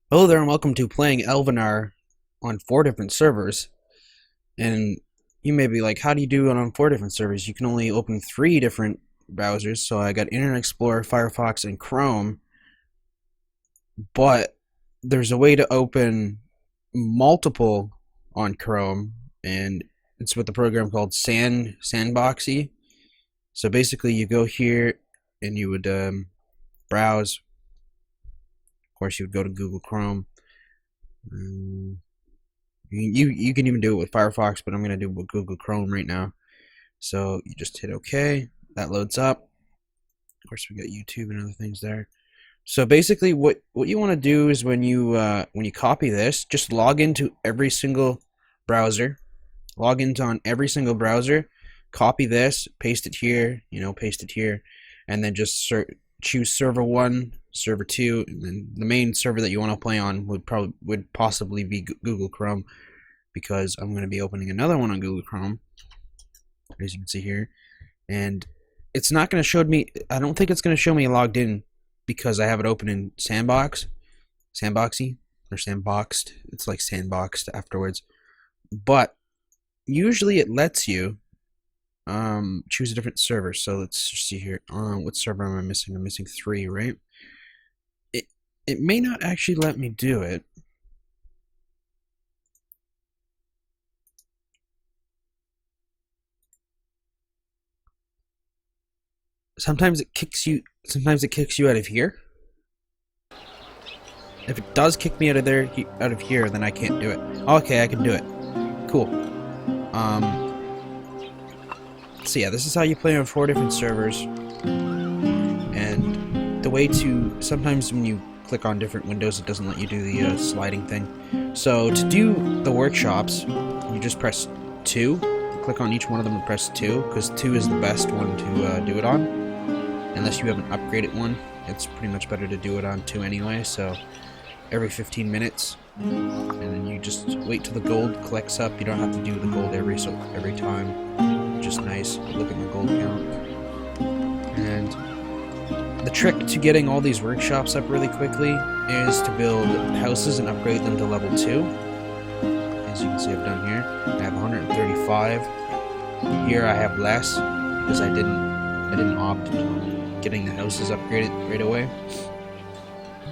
Hello there and welcome to playing Elvenar on 4 different servers. And you may be like, how do you do it on 4 different servers? You can only open 3 different browsers. So I got Internet Explorer, Firefox, and Chrome. But there's a way to open multiple on Chrome, and it's with the program called Sandboxy. So basically you go here and you would browse. Of course, you would go to Google Chrome. You can even do it with Firefox, but I'm going to do it with Google Chrome right now. So you just hit OK. That loads up. Of course, we got YouTube and other things there. So basically, what you want to do is when you copy this, just log into every single browser. Log into on every single browser. Copy this, paste it here. Paste it here, and then just choose server 1, server 2, and then the main server that you want to play on would possibly be Google Chrome, because I'm going to be opening another one on Google Chrome, as you can see here, and it's not going to show me. I don't think it's going to show me logged in because I have it open in Sandboxy, or Sandboxed. It's like Sandboxed afterwards, but usually it lets you choose a different server. So let's just see here. What server am I missing? I'm missing 3, right? It may not actually let me do it. Sometimes it kicks you out of here. If it does kick me out of here, then I can't do it. Okay, I can do it. Cool. So yeah, this is how you play on 4 different servers. And the way to, sometimes when you click on different windows, it doesn't let you do the sliding thing. So to do the workshops, you just press 2. Click on each one of them and press 2, because 2 is the best one to do it on. Unless you have an upgraded one, it's pretty much better to do it on 2 anyway. So every 15 minutes, and then you just wait till the gold collects up. You don't have to do the gold every time. Just nice. Look at my gold count. And the trick to getting all these workshops up really quickly is to build houses and upgrade them to level 2. As you can see, I've done here. I have 135. Here I have less because I didn't opt getting the houses upgraded right away.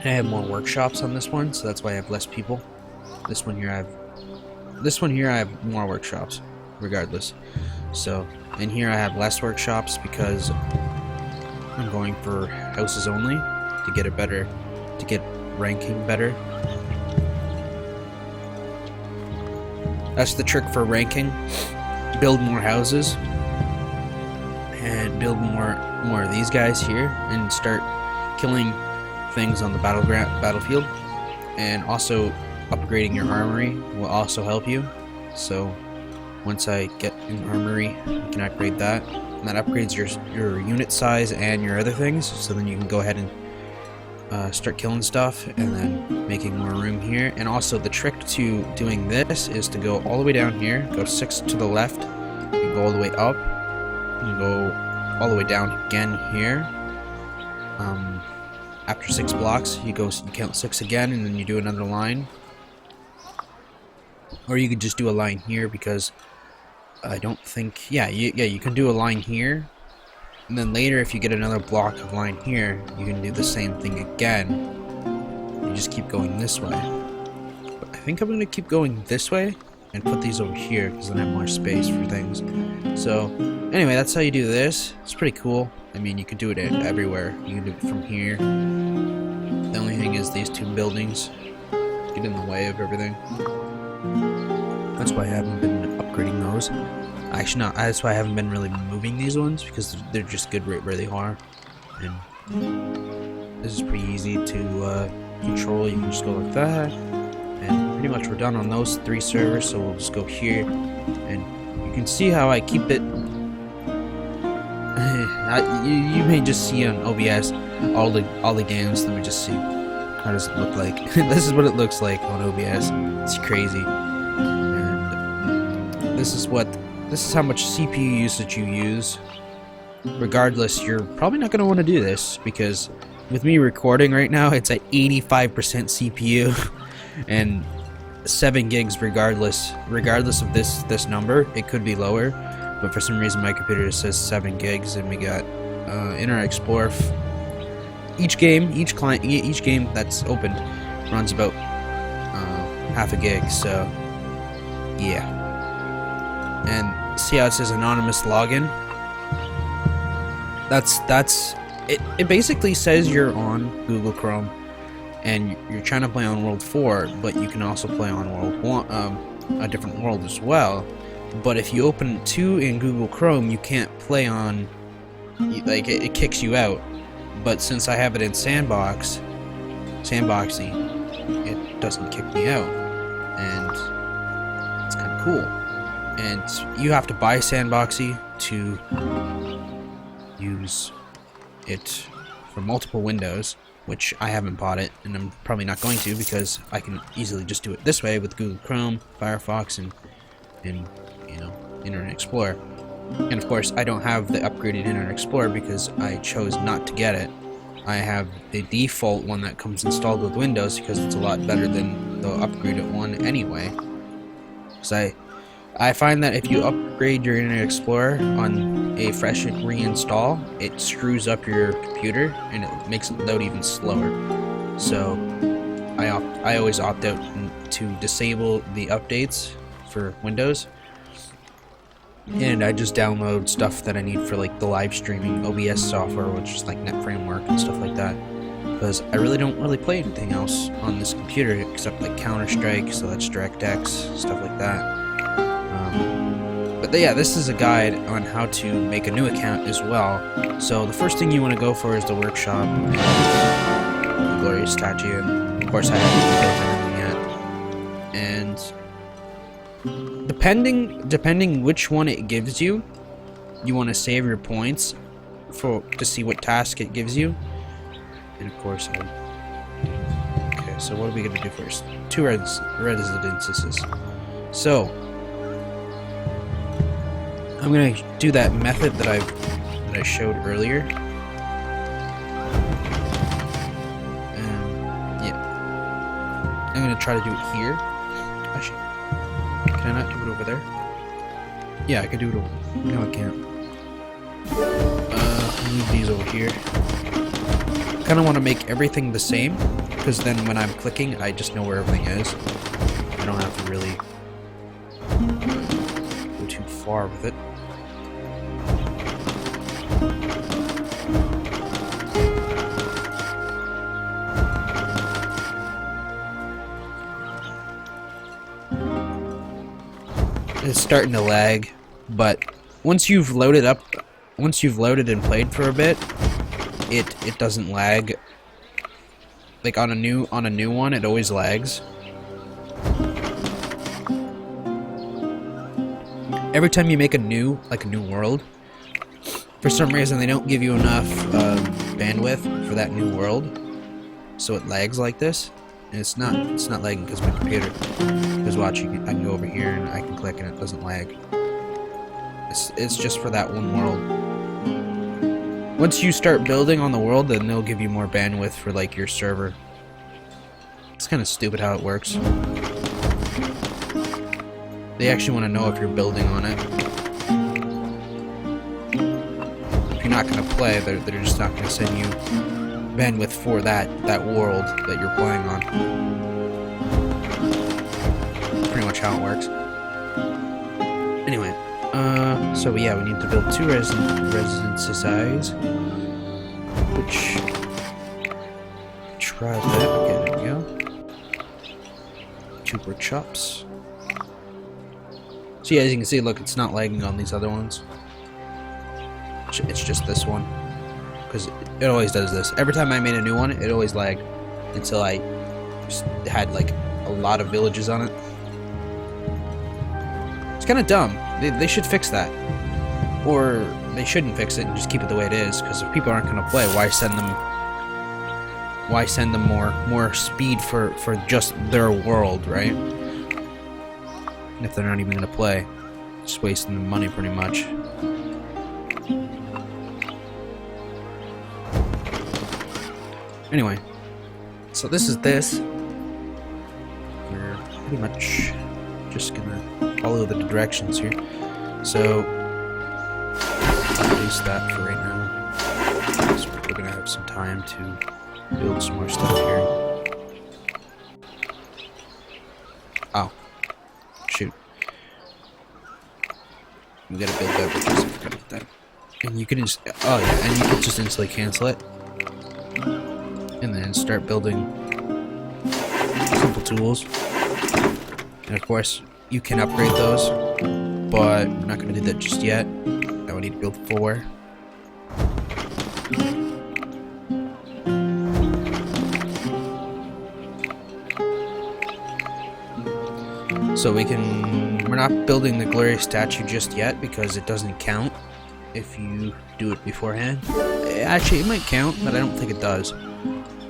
I have more workshops on this one, so that's why I have less people. This one here I have more workshops, regardless. So, and here I have less workshops because I'm going for houses only to get ranking better. That's the trick for ranking. Build more houses and build more of these guys here and start killing things on the battlefield. And also upgrading your armory will also help you. So once I get an armory, you can upgrade that. And that upgrades your unit size and your other things. So then you can go ahead and start killing stuff and then making more room here. And also the trick to doing this is to go all the way down here, go 6 to the left, you go all the way up, and go all the way down again here. After 6 blocks, you count 6 again, and then you do another line. Or you could just do a line here, because I don't think, you can do a line here, and then later if you get another block of line here, you can do the same thing again. You just keep going this way. But I think I'm going to keep going this way and put these over here, because then I have more space for things. So anyway, that's how you do this. It's pretty cool. I mean, you can do it everywhere. You can do it from here. The only thing is these 2 buildings get in the way of everything. That's why I haven't been upgrading those. Actually, no, that's why I haven't been really moving these ones, because they're just good right where they are. And this is pretty easy to control. You can just go like that. And pretty much we're done on those 3 servers, so we'll just go here. And you can see how I keep it. You may just see on OBS all the games. Let me just see. How does it look like? This is what it looks like on OBS. It's crazy. And this is how much CPU usage you use. Regardless, you're probably not going to want to do this, because with me recording right now, it's at 85% CPU and 7 gigs regardless of this number. It could be lower, but for some reason my computer says 7 gigs, and we got Internet Explorer. Each game that's opened runs about half a gig, so yeah. And see how it says anonymous login? That's it. It basically says you're on Google Chrome and you're trying to play on World 4, but you can also play on World 1, a different world as well. But if you open 2 in Google Chrome, you can't play on, like, it kicks you out. But since I have it in sandboxing, it doesn't kick me out, and it's kind of cool. And you have to buy sandboxy to use it for multiple windows, which I haven't bought it, and I'm probably not going to, because I can easily just do it this way with Google Chrome, Firefox, and you know, Internet Explorer. And of course, I don't have the upgraded Internet Explorer because I chose not to get it. I have the default one that comes installed with Windows because it's a lot better than the upgraded one anyway. Because I find that if you upgrade your Internet Explorer on a fresh reinstall, it screws up your computer and it makes it load even slower. So I always opt out to disable the updates for Windows, and I just download stuff that I need for like the live streaming OBS software, which is like Net Framework and stuff like that, because I really don't play anything else on this computer except like Counter-Strike, so that's DirectX, stuff like that. But yeah, this is a guide on how to make a new account as well. So the first thing you want to go for is the workshop, the glorious statue, and of course I haven't built anything yet. And depending which one it gives you, you want to save your points to see what task it gives you. And of course, okay, so what are we gonna do first? 2 residences. So I'm gonna do that method that I showed earlier. And yeah, I'm gonna try to do it here. Actually, can I not do it over there? Yeah, I can do it over. No, I can't. Move these over here. Kind of want to make everything the same, because then when I'm clicking, I just know where everything is. I don't have to really go too far with it. It's starting to lag, but once you've loaded and played for a bit, it doesn't lag. Like on a new one, it always lags. Every time you make a new world, for some reason they don't give you enough bandwidth for that new world, so it lags like this. And it's not lagging because my computer is watching. I can go over here and I can click and it doesn't lag. It's just for that one world. Once you start building on the world, then they'll give you more bandwidth for like your server. It's kind of stupid how it works. They actually want to know if you're building on it. If you're not going to play, they're just not going to send you bandwidth for that world that you're playing on. Pretty much how it works. Anyway, so yeah, we need to build 2 residences, which try that. Okay, there we go. 2 workshops. So yeah, as you can see, look, it's not lagging on these other ones. It's just this one. Because it always does this. Every time I made a new one, it always lagged until I just had like a lot of villages on it. It's kind of dumb. They should fix that, or they shouldn't fix it and just keep it the way it is. Because if people aren't going to play, why send them more speed for just their world, right? If they're not even going to play, just wasting the money pretty much. Anyway, so this is this. We're pretty much just gonna follow the directions here. So I'll release that for right now. So we're gonna have some time to build some more stuff here. Oh, shoot! We gotta build beverages. I forgot about that. And you can just and you can just instantly cancel it, and then start building simple tools. And of course, you can upgrade those, but we're not going to do that just yet. Now we need to build 4. So we're not building the glorious statue just yet because it doesn't count if you do it beforehand. Actually, it might count, but I don't think it does.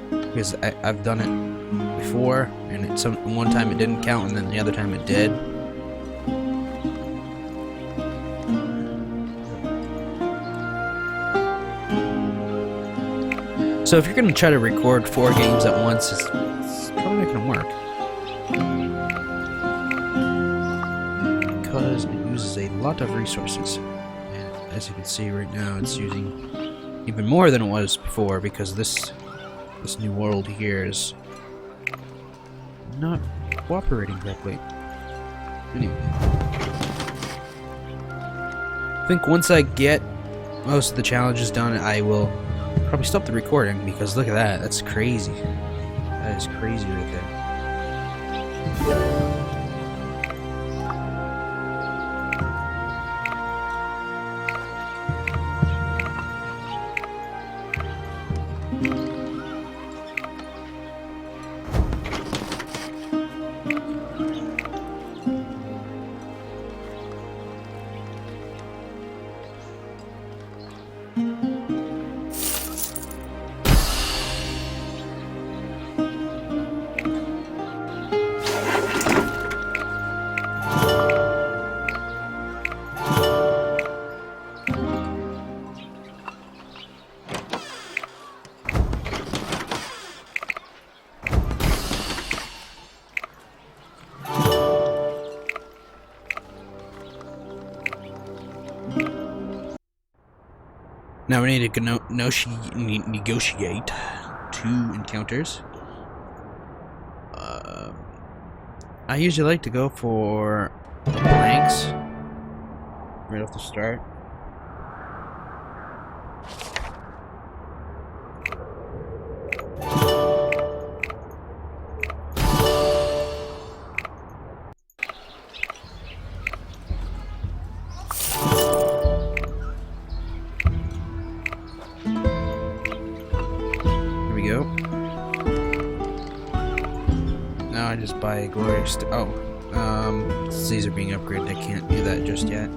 Because I've done it before, and one time it didn't count, and then the other time it did. So if you're going to try to record 4 games at once, it's probably not going to work. Because it uses a lot of resources. And as you can see right now, it's using even more than it was before, because this new world here is not cooperating correctly. Anyway, I think once I get most of the challenges done, I will probably stop the recording, because look at that. That's crazy. That is crazy right there. Now we need to negotiate 2 encounters. I usually like to go for blanks right off the start. Now I just buy a glorious. Since these are being upgraded, I can't do that just yet.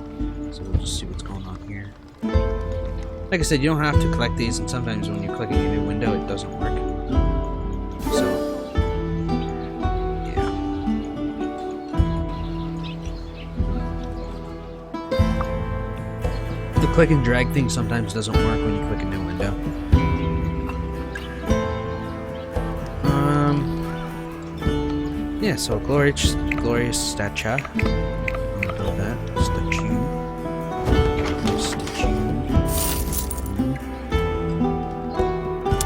So we'll just see what's going on here. Like I said, you don't have to collect these, and sometimes when you're clicking a new window, it doesn't work. So, yeah. The click and drag thing sometimes doesn't work when you click a new window. Yeah, so glorious statue. I'm gonna build that statue.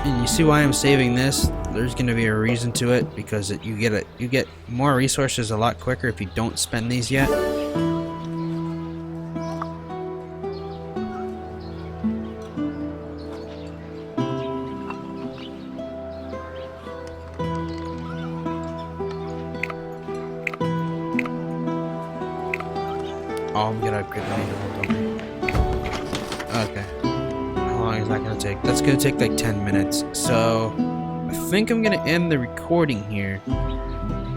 And you see why I'm saving this? There's gonna be a reason to it, because you get more resources a lot quicker if you don't spend these yet. Oh, I'm gonna upgrade the needle. Okay. How long is that gonna take? That's gonna take like 10 minutes. So, I think I'm gonna end the recording here.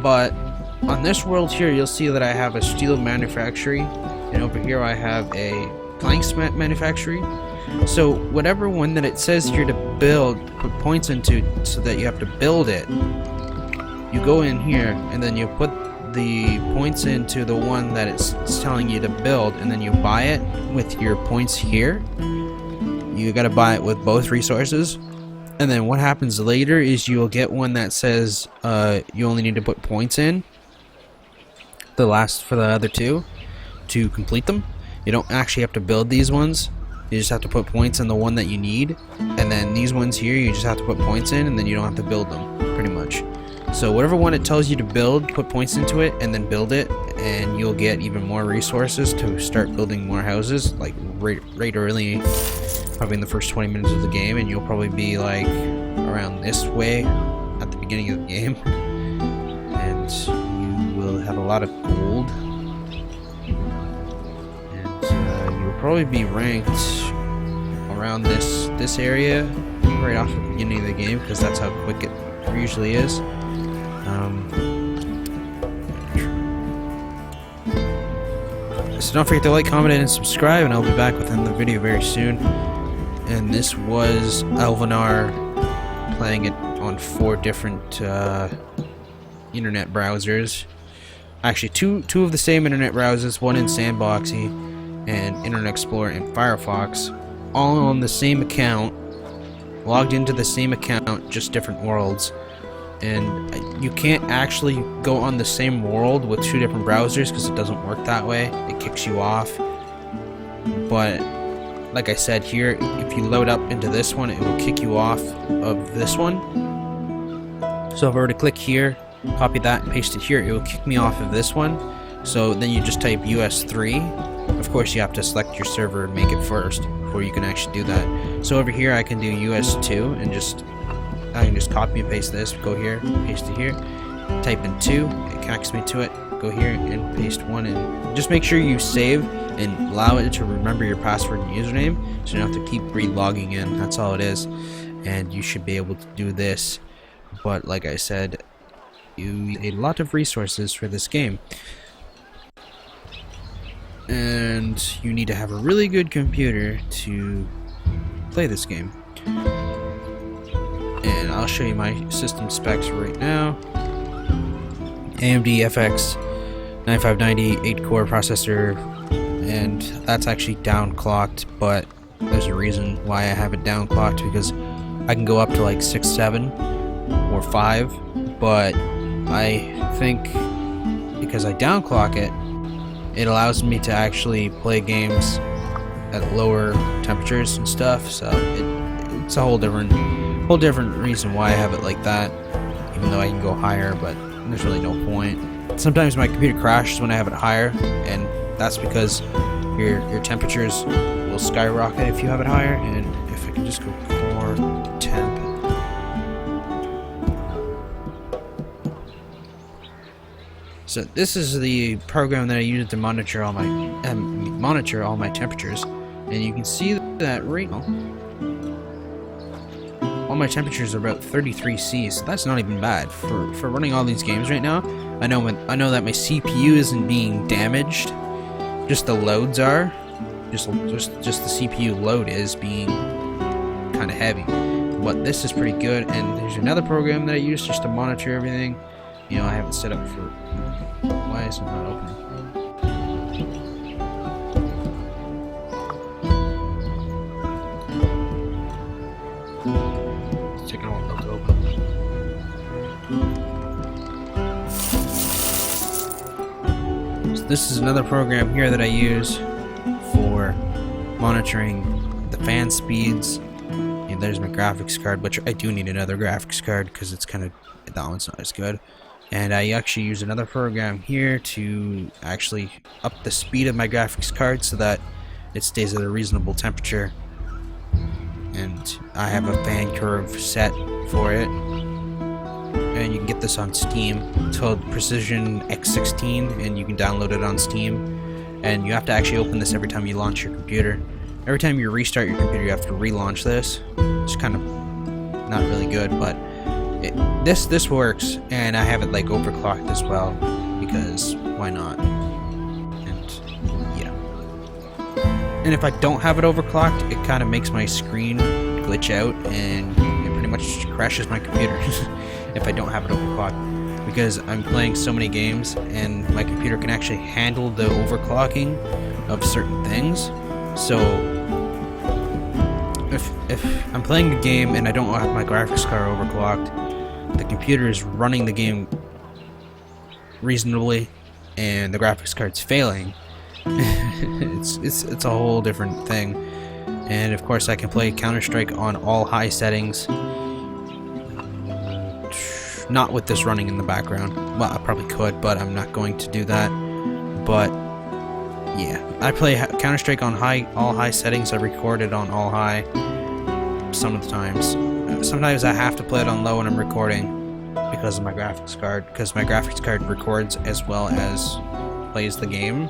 But, on this world here, you'll see that I have a steel manufacturing. And over here I have a planks manufacturing. So, whatever one that it says here to build, put points into so that you have to build it. You go in here, and then you put the points into the one that it's telling you to build, and then you buy it with your points here. You gotta buy it with both resources, And then what happens later is you'll get one that says you only need to put points in the last for the other two to complete them. You don't actually have to build these ones. You just have to put points in the one that you need, and then these ones here you just have to put points in, and then you don't have to build them, pretty much. So whatever one it tells you to build, put points into it and then build it, and you'll get even more resources to start building more houses, like right early, probably in the first 20 minutes of the game, and you'll probably be like around this way at the beginning of the game, and you will have a lot of gold, and you'll probably be ranked around this area right off at the beginning of the game, because that's how quick it usually is. So don't forget to like, comment, and subscribe, and I'll be back with another video very soon. And this was Elvenar playing it on 4 different internet browsers. Actually, two of the same internet browsers, one in Sandboxy and Internet Explorer and Firefox, all on the same account, logged into the same account, just different worlds. And you can't actually go on the same world with 2 different browsers because it doesn't work that way. It kicks you off. But like I said here, if you load up into this one, it will kick you off of this one. So if I were to click here, copy that and paste it here, it will kick me off of this one. So then you just type US3. Of course you have to select your server and make it first before you can actually do that. So over here I can do US2 and I can just copy and paste this, go here, paste it here, type in 2, it connects me to it, go here and paste 1 in. Just make sure you save and allow it to remember your password and username, so you don't have to keep re-logging in. That's all it is, and you should be able to do this. But like I said, you need a lot of resources for this game, and you need to have a really good computer to play this game. And I'll show you my system specs right now. AMD FX 9590 8-core processor, and that's actually downclocked, but there's a reason why I have it downclocked, because I can go up to like 6, 7, or 5, but I think because I downclock it, it allows me to actually play games at lower temperatures and stuff, so it's a whole different reason why I have it like that, even though I can go higher, but there's really no point. Sometimes my computer crashes when I have it higher, and that's because your temperatures will skyrocket if you have it higher. And if I can just go core temp, so this is the program that I use to monitor all my temperatures, and you can see that right now all my temperatures are about 33 C, so that's not even bad for running all these games right now. I know that my CPU isn't being damaged, just the loads are. Just the CPU load is being kind of heavy, but this is pretty good. And there's another program that I use just to monitor everything. You know, I have it set up for. Why is it not opening? This is another program here that I use for monitoring the fan speeds. And there's my graphics card, which I do need another graphics card because it's kind of, that one's not as good. And I actually use another program here to actually up the speed of my graphics card so that it stays at a reasonable temperature. And I have a fan curve set for it. And you can get this on Steam. It's called Precision X16, and you can download it on Steam. And you have to actually open this every time you launch your computer. Every time you restart your computer, you have to relaunch this. It's kind of not really good, but this works. And I have it like overclocked as well, because why not? And yeah. And if I don't have it overclocked, it kind of makes my screen glitch out, and it pretty much crashes my computer. If I don't have it overclocked, because I'm playing so many games and my computer can actually handle the overclocking of certain things. So if I'm playing a game and I don't have my graphics card overclocked, the computer is running the game reasonably, and the graphics card's failing, it's a whole different thing. And of course, I can play Counter-Strike on all high settings. Not with this running in the background. Well, I probably could, but I'm not going to do that. But yeah, I play Counter-Strike on all high settings. I record it on all high some of the times. Sometimes I have to play it on low when I'm recording because of my graphics card, because my graphics card records as well as plays the game.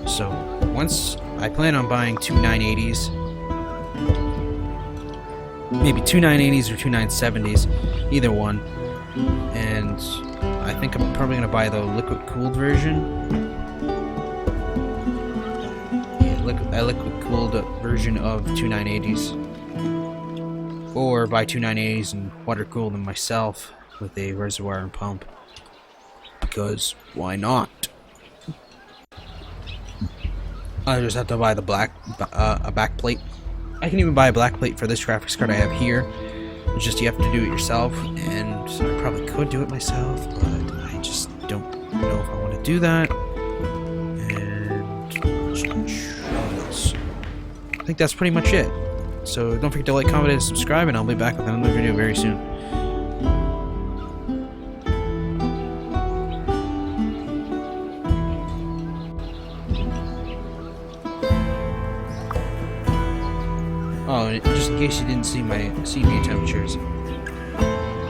So once I plan on buying two 980s, maybe two 980s or two 970s, either one, and I think I'm probably going to buy the liquid cooled version. Yeah, a liquid cooled version of two 980s, or buy two 980s and water cool them myself with a reservoir and pump, because why not? I just have to buy the a back plate. I can even buy a black plate for this graphics card I have here. It's just you have to do it yourself, and I probably could do it myself, but I just don't know if I want to do that. And I think that's pretty much it. So don't forget to like, comment, and subscribe, and I'll be back with another video very soon. Oh, just in case you didn't see my CPU temperatures,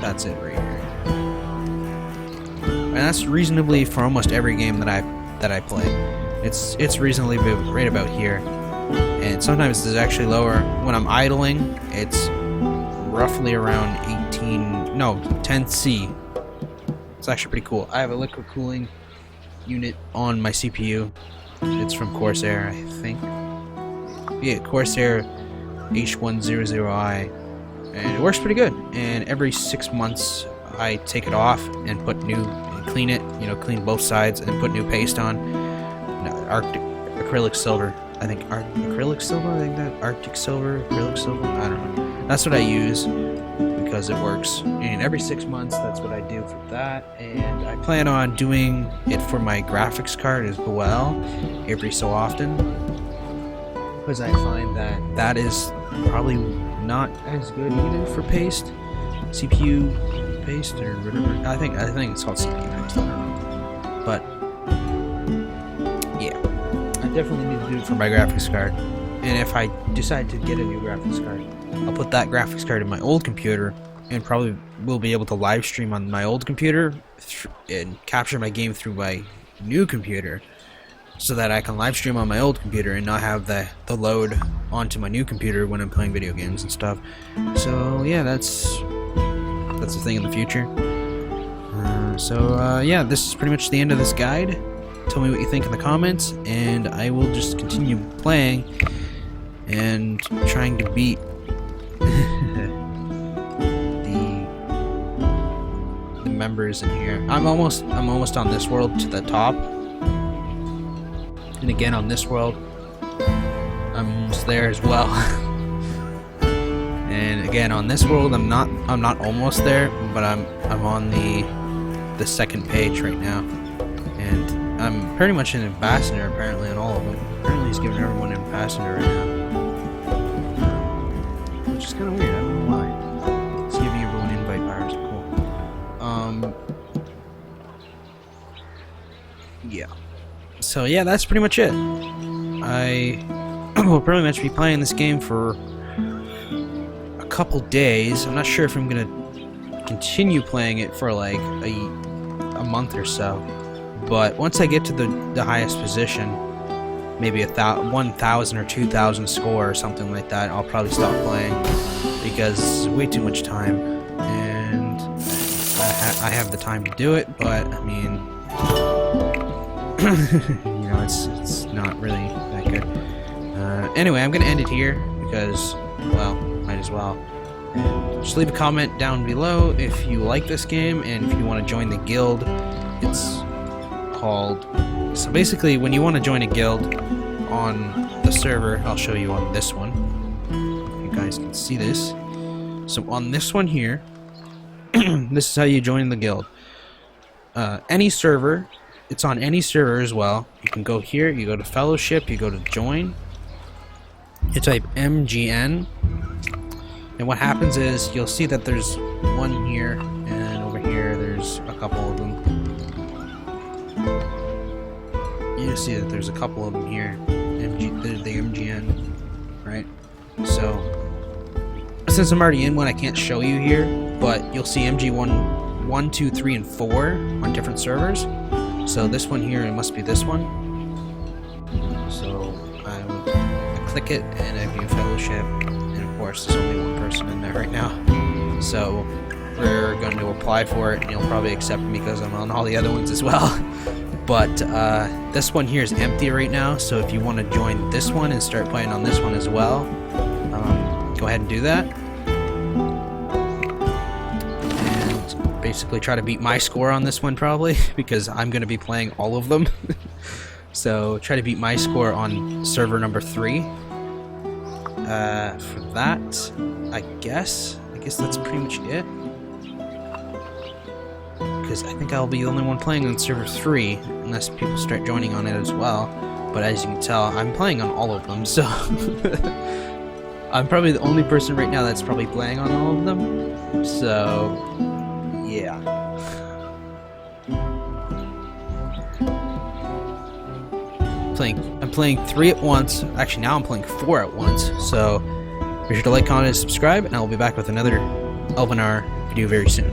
that's it right here. And that's reasonably for almost every game that I play. It's reasonably right about here, and sometimes it's actually lower. When I'm idling, it's roughly around 10C. It's actually pretty cool. I have a liquid cooling unit on my CPU. It's from Corsair, I think. Yeah, Corsair H100i, and it works pretty good. And every 6 months I take it off and clean it, clean both sides and put new paste on. Acrylic silver, I think. Acrylic silver, I think that Arctic silver, acrylic silver, I don't know. That's what I use because it works. And every 6 months, that's what I do for that. And I plan on doing it for my graphics card as well, every so often, because I find that is probably not as good either for paste, CPU paste or whatever. I think it's called CPU paste. I don't know, but yeah, I definitely need to do it for my graphics card. And if I decide to get a new graphics card, I'll put that graphics card in my old computer, and probably will be able to live stream on my old computer and capture my game through my new computer, so that I can live stream on my old computer and not have the load onto my new computer when I'm playing video games and stuff. So yeah, that's a thing in the future. Yeah, this is pretty much the end of this guide. Tell me what you think in the comments, and I will just continue playing and trying to beat the members in here. I'm almost on this world to the top. And again, on this world, I'm almost there as well. And again, on this world, I'm not almost there, but I'm on the second page right now, and I'm pretty much an ambassador apparently on all of them. Apparently, he's giving everyone an ambassador right now, which is kind of weird. I don't know why. He's giving everyone invite powers. Cool. Yeah. So yeah, that's pretty much it. I will pretty much be playing this game for a couple days. I'm not sure if I'm gonna continue playing it for like a month or so. But once I get to the highest position, maybe 1,000 or 2,000 score or something like that, I'll probably stop playing because it's way too much time, and I have the time to do it. But I mean, it's not really that good. Anyway, I'm gonna end it here because, well, might as well. And just leave a comment down below if you like this game and if you want to join the guild. It's called. So basically, when you want to join a guild on the server, I'll show you on this one. guys can see this. So on this one here, this is how you join the guild. Any server, it's on any server as well. You can go here, you go to fellowship, you go to join, you type MGN, and what happens is you'll see that there's one here, and over here there's a couple of them. You see that there's a couple of them here. The MGN, right? So since I'm already in one, I can't show you here, but you'll see MG1, 1, 2, 3, and 4 on different servers. So this one here, it must be this one. So I would click it, and I view fellowship, and of course there's only one person in there right now. So we're going to apply for it, and you'll probably accept me because I'm on all the other ones as well. But this one here is empty right now, so if you want to join this one and start playing on this one as well, go ahead and do that. And basically try to beat my score on this one probably, because I'm going to be playing all of them. So try to beat my score on server number 3. For that, I guess that's pretty much it. Because I think I'll be the only one playing on server 3, unless people start joining on it as well. But as you can tell, I'm playing on all of them, so I'm probably the only person right now that's probably playing on all of them. So yeah. I'm playing 3 at once. Actually, now I'm playing 4 at once. So be sure to like, comment, and subscribe, and I will be back with another Elvenar video very soon.